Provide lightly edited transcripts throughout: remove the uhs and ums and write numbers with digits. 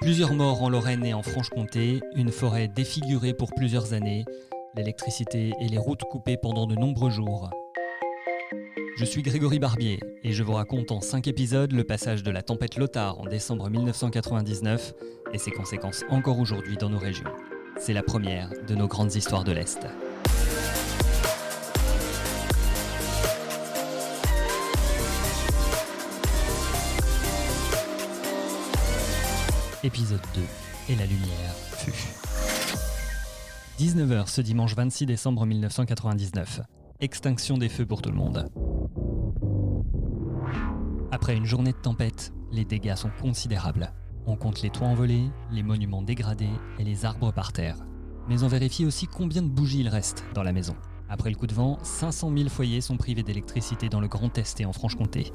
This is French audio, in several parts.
Plusieurs morts en Lorraine et en Franche-Comté, une forêt défigurée pour plusieurs années, l'électricité et les routes coupées pendant de nombreux jours. Je suis Grégory Barbier et je vous raconte en 5 épisodes le passage de la tempête Lothar en décembre 1999 et ses conséquences encore aujourd'hui dans nos régions. C'est la première de nos grandes histoires de l'Est. Épisode 2. Et la lumière fut. 19h ce dimanche 26 décembre 1999. Extinction des feux pour tout le monde. Après une journée de tempête, les dégâts sont considérables. On compte les toits envolés, les monuments dégradés et les arbres par terre. Mais on vérifie aussi combien de bougies il reste dans la maison. Après le coup de vent, 500 000 foyers sont privés d'électricité dans le Grand Est et en Franche-Comté.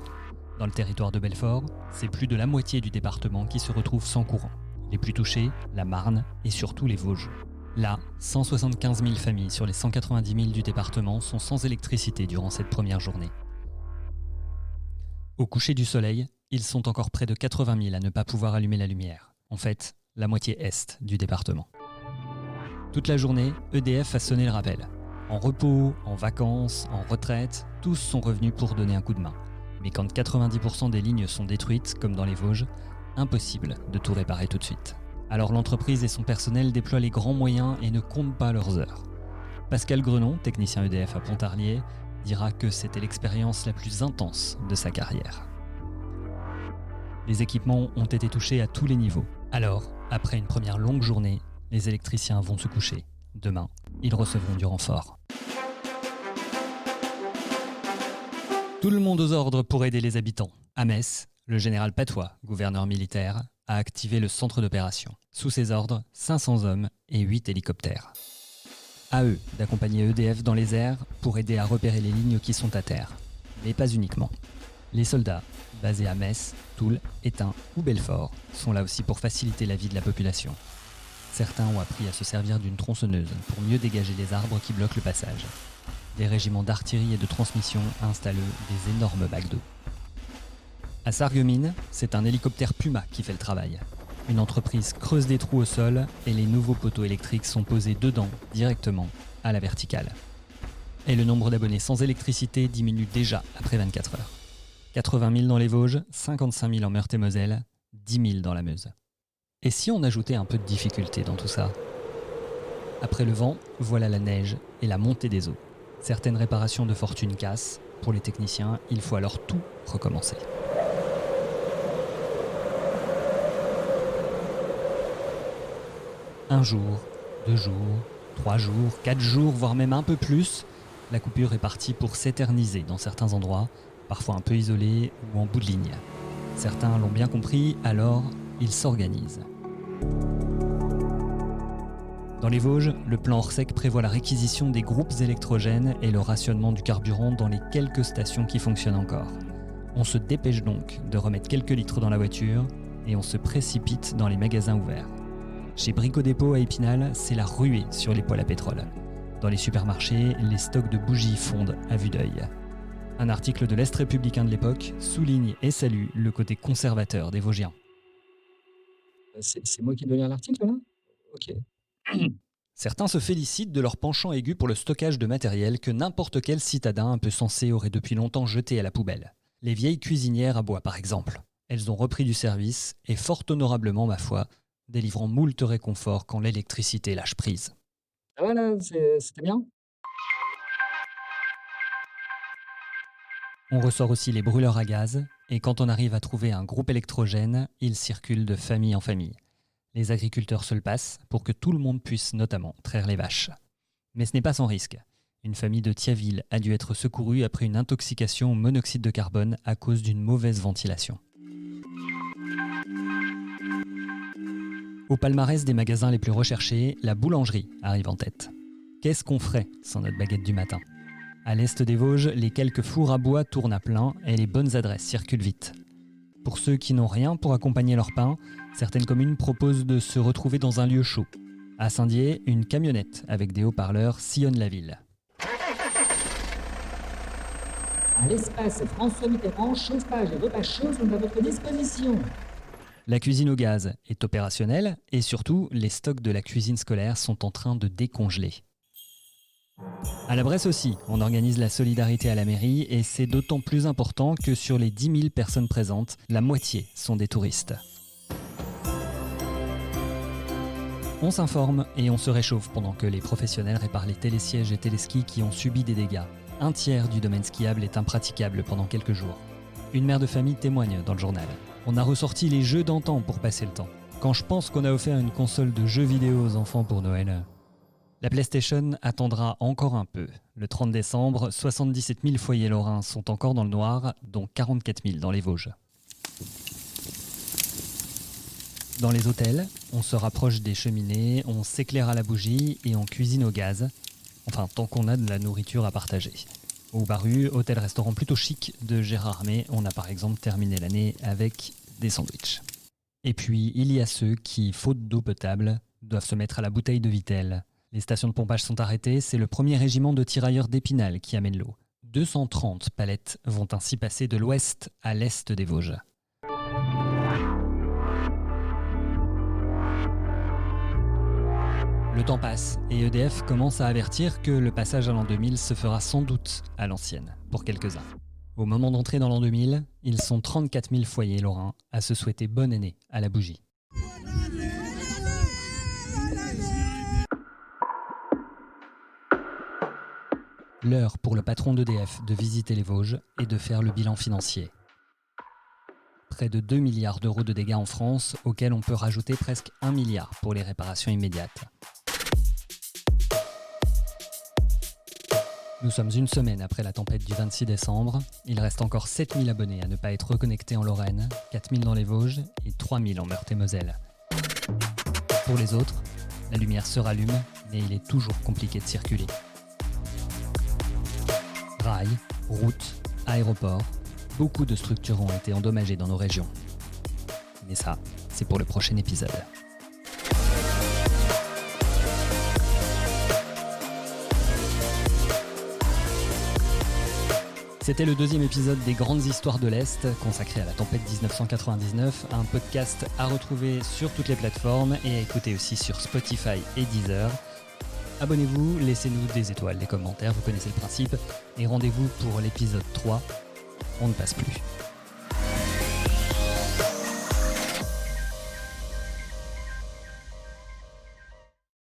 Dans le territoire de Belfort, c'est plus de la moitié du département qui se retrouve sans courant. Les plus touchés, la Marne et surtout les Vosges. Là, 175 000 familles sur les 190 000 du département sont sans électricité durant cette première journée. Au coucher du soleil, ils sont encore près de 80 000 à ne pas pouvoir allumer la lumière. En fait, la moitié est du département. Toute la journée, EDF a sonné le rappel. En repos, en vacances, en retraite, tous sont revenus pour donner un coup de main. Mais quand 90% des lignes sont détruites, comme dans les Vosges, impossible de tout réparer tout de suite. Alors l'entreprise et son personnel déploient les grands moyens et ne comptent pas leurs heures. Pascal Grenon, technicien EDF à Pontarlier, dira que c'était l'expérience la plus intense de sa carrière. Les équipements ont été touchés à tous les niveaux. Alors, après une première longue journée, les électriciens vont se coucher. Demain, ils recevront du renfort. Tout le monde aux ordres pour aider les habitants. À Metz, le général Patois, gouverneur militaire, a activé le centre d'opération. Sous ses ordres, 500 hommes et 8 hélicoptères. À eux d'accompagner EDF dans les airs pour aider à repérer les lignes qui sont à terre. Mais pas uniquement. Les soldats, basés à Metz, Toul, Étain ou Belfort, sont là aussi pour faciliter la vie de la population. Certains ont appris à se servir d'une tronçonneuse pour mieux dégager les arbres qui bloquent le passage. Des régiments d'artillerie et de transmission installent des énormes bacs d'eau. À Sarreguemines, c'est un hélicoptère Puma qui fait le travail. Une entreprise creuse des trous au sol et les nouveaux poteaux électriques sont posés dedans, directement, à la verticale. Et le nombre d'abonnés sans électricité diminue déjà après 24 heures. 80 000 dans les Vosges, 55 000 en Meurthe-et-Moselle, 10 000 dans la Meuse. Et si on ajoutait un peu de difficulté dans tout ça ? Après le vent, voilà la neige et la montée des eaux. Certaines réparations de fortune cassent. Pour les techniciens, il faut alors tout recommencer. Un jour, 2 jours, 3 jours, 4 jours, voire même un peu plus, la coupure est partie pour s'éterniser dans certains endroits, parfois un peu isolés ou en bout de ligne. Certains l'ont bien compris, alors ils s'organisent. Dans les Vosges, le plan Orsec prévoit la réquisition des groupes électrogènes et le rationnement du carburant dans les quelques stations qui fonctionnent encore. On se dépêche donc de remettre quelques litres dans la voiture et on se précipite dans les magasins ouverts. Chez Brico Dépôt à Épinal, c'est la ruée sur les poêles à pétrole. Dans les supermarchés, les stocks de bougies fondent à vue d'œil. Un article de l'Est républicain de l'époque souligne et salue le côté conservateur des Vosgiens. C'est moi qui dois lire l'article là ? Ok. Certains se félicitent de leur penchant aigu pour le stockage de matériel que n'importe quel citadin un peu sensé aurait depuis longtemps jeté à la poubelle. Les vieilles cuisinières à bois par exemple. Elles ont repris du service et fort honorablement ma foi, délivrant moult réconfort quand l'électricité lâche prise. Ah voilà, c'était bien. On ressort aussi les brûleurs à gaz, et quand on arrive à trouver un groupe électrogène, ils circulent de famille en famille. Les agriculteurs se le passent pour que tout le monde puisse notamment traire les vaches. Mais ce n'est pas sans risque. Une famille de Thiaville a dû être secourue après une intoxication au monoxyde de carbone à cause d'une mauvaise ventilation. Au palmarès des magasins les plus recherchés, la boulangerie arrive en tête. Qu'est-ce qu'on ferait sans notre baguette du matin ? À l'est des Vosges, les quelques fours à bois tournent à plein et les bonnes adresses circulent vite. Pour ceux qui n'ont rien pour accompagner leur pain, certaines communes proposent de se retrouver dans un lieu chaud. À Saint-Dié, une camionnette avec des haut-parleurs sillonne la ville. À l'espace François Mitterrand, chauffage et repas chauds sont à votre disposition. La cuisine au gaz est opérationnelle et surtout, les stocks de la cuisine scolaire sont en train de décongeler. À la Bresse aussi, on organise la solidarité à la mairie et c'est d'autant plus important que sur les 10 000 personnes présentes, la moitié sont des touristes. On s'informe et on se réchauffe pendant que les professionnels réparent les télésièges et téléskis qui ont subi des dégâts. Un tiers du domaine skiable est impraticable pendant quelques jours. Une mère de famille témoigne dans le journal. On a ressorti les jeux d'antan pour passer le temps. Quand je pense qu'on a offert une console de jeux vidéo aux enfants pour Noël. La PlayStation attendra encore un peu. Le 30 décembre, 77 000 foyers lorrains sont encore dans le noir, dont 44 000 dans les Vosges. Dans les hôtels, on se rapproche des cheminées, on s'éclaire à la bougie et on cuisine au gaz. Enfin, tant qu'on a de la nourriture à partager. Au Baru, hôtel-restaurant plutôt chic de Gérard May, on a par exemple terminé l'année avec des sandwichs. Et puis, il y a ceux qui, faute d'eau potable, doivent se mettre à la bouteille de Vittel. Les stations de pompage sont arrêtées, c'est le premier régiment de tirailleurs d'Épinal qui amène l'eau. 230 palettes vont ainsi passer de l'ouest à l'est des Vosges. Le temps passe et EDF commence à avertir que le passage à l'an 2000 se fera sans doute à l'ancienne, pour quelques-uns. Au moment d'entrer dans l'an 2000, ils sont 34 000 foyers lorrains à se souhaiter bonne année à la bougie. L'heure pour le patron d'EDF de visiter les Vosges et de faire le bilan financier. Près de 2 milliards d'euros de dégâts en France, auxquels on peut rajouter presque 1 milliard pour les réparations immédiates. Nous sommes une semaine après la tempête du 26 décembre. Il reste encore 7000 abonnés à ne pas être reconnectés en Lorraine, 4000 dans les Vosges et 3000 en Meurthe-et-Moselle. Pour les autres, la lumière se rallume, mais il est toujours compliqué de circuler. Rails, routes, aéroports, beaucoup de structures ont été endommagées dans nos régions. Mais ça, c'est pour le prochain épisode. C'était le deuxième épisode des Grandes Histoires de l'Est, consacré à la tempête 1999, un podcast à retrouver sur toutes les plateformes et à écouter aussi sur Spotify et Deezer. Abonnez-vous, laissez-nous des étoiles, des commentaires, vous connaissez le principe, et rendez-vous pour l'épisode 3, on ne passe plus.